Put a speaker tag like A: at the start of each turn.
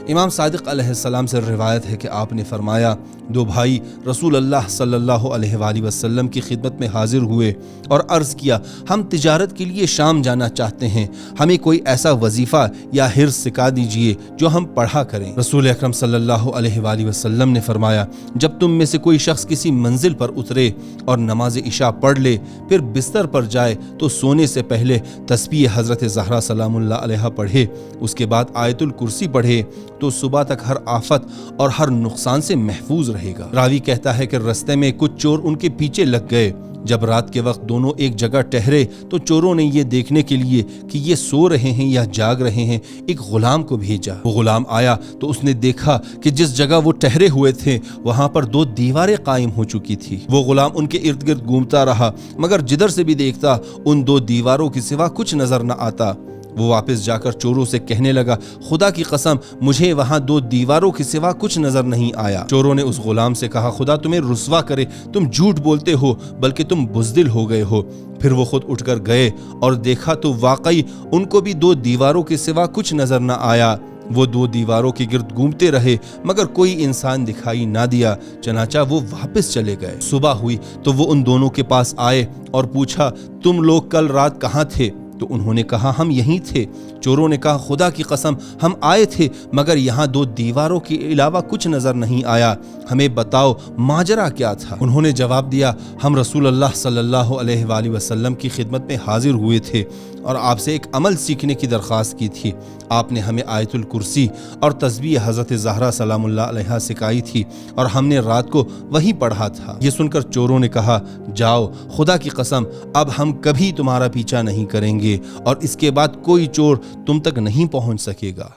A: امام صادق علیہ السلام سے روایت ہے کہ آپ نے فرمایا، دو بھائی رسول اللہ صلی اللہ علیہ وآلہ وسلم کی خدمت میں حاضر ہوئے اور عرض کیا، ہم تجارت کے لیے شام جانا چاہتے ہیں، ہمیں کوئی ایسا وظیفہ یا حرز سکھا دیجئے جو ہم پڑھا کریں۔ رسول اکرم صلی اللہ علیہ وآلہ وسلم نے فرمایا، جب تم میں سے کوئی شخص کسی منزل پر اترے اور نماز عشاء پڑھ لے، پھر بستر پر جائے تو سونے سے پہلے تسبیح حضرت زہرا سلام اللہ علیہا پڑھے، اس کے بعد آیت الکرسی پڑھے تو صبح تک ہر آفت اور ہر نقصان سے محفوظ رہے گا۔ راوی کہتا ہے کہ رستے میں کچھ چور ان کے پیچھے لگ گئے۔ جب رات کے وقت دونوں ایک جگہ ٹھہرے تو چوروں نے یہ دیکھنے کے لیے کہ یہ سو رہے ہیں یا جاگ رہے ہیں ایک غلام کو بھیجا۔ وہ غلام آیا تو اس نے دیکھا کہ جس جگہ وہ ٹھہرے ہوئے تھے وہاں پر دو دیواریں قائم ہو چکی تھی۔ وہ غلام ان کے ارد گرد گھومتا رہا، مگر جدھر سے بھی دیکھتا ان دو دیواروں کے سوا کچھ نظر نہ آتا۔ وہ واپس جا کر چوروں سے کہنے لگا، خدا کی قسم مجھے وہاں دو دیواروں کے سوا کچھ نظر نہیں آیا۔ چوروں نے اس غلام سے کہا، خدا تمہیں رسوا کرے، تم جھوٹ بولتے ہو بلکہ تم بزدل ہو گئے ہو۔ پھر وہ خود اٹھ کر گئے اور دیکھا تو واقعی ان کو بھی دو دیواروں کے سوا کچھ نظر نہ آیا۔ وہ دو دیواروں کے گرد گھومتے رہے مگر کوئی انسان دکھائی نہ دیا، چنانچہ وہ واپس چلے گئے۔ صبح ہوئی تو وہ ان دونوں کے پاس آئے اور پوچھا، تم لوگ کل رات کہاں تھے؟ تو انہوں نے کہا، ہم یہیں تھے۔ چوروں نے کہا، خدا کی قسم ہم آئے تھے مگر یہاں دو دیواروں کے علاوہ کچھ نظر نہیں آیا، ہمیں بتاؤ ماجرا کیا تھا؟ انہوں نے جواب دیا، ہم رسول اللہ صلی اللہ علیہ وآلہ وسلم کی خدمت میں حاضر ہوئے تھے اور آپ سے ایک عمل سیکھنے کی درخواست کی تھی۔ آپ نے ہمیں آیت الکرسی اور تسبیح حضرت زہرا سلام اللہ علیہا سکھائی تھی اور ہم نے رات کو وہی پڑھا تھا۔ یہ سن کر چوروں نے کہا، جاؤ خدا کی قسم اب ہم کبھی تمہارا پیچھا نہیں کریں گے اور اس کے بعد کوئی چور تم تک نہیں پہنچ سکے گا۔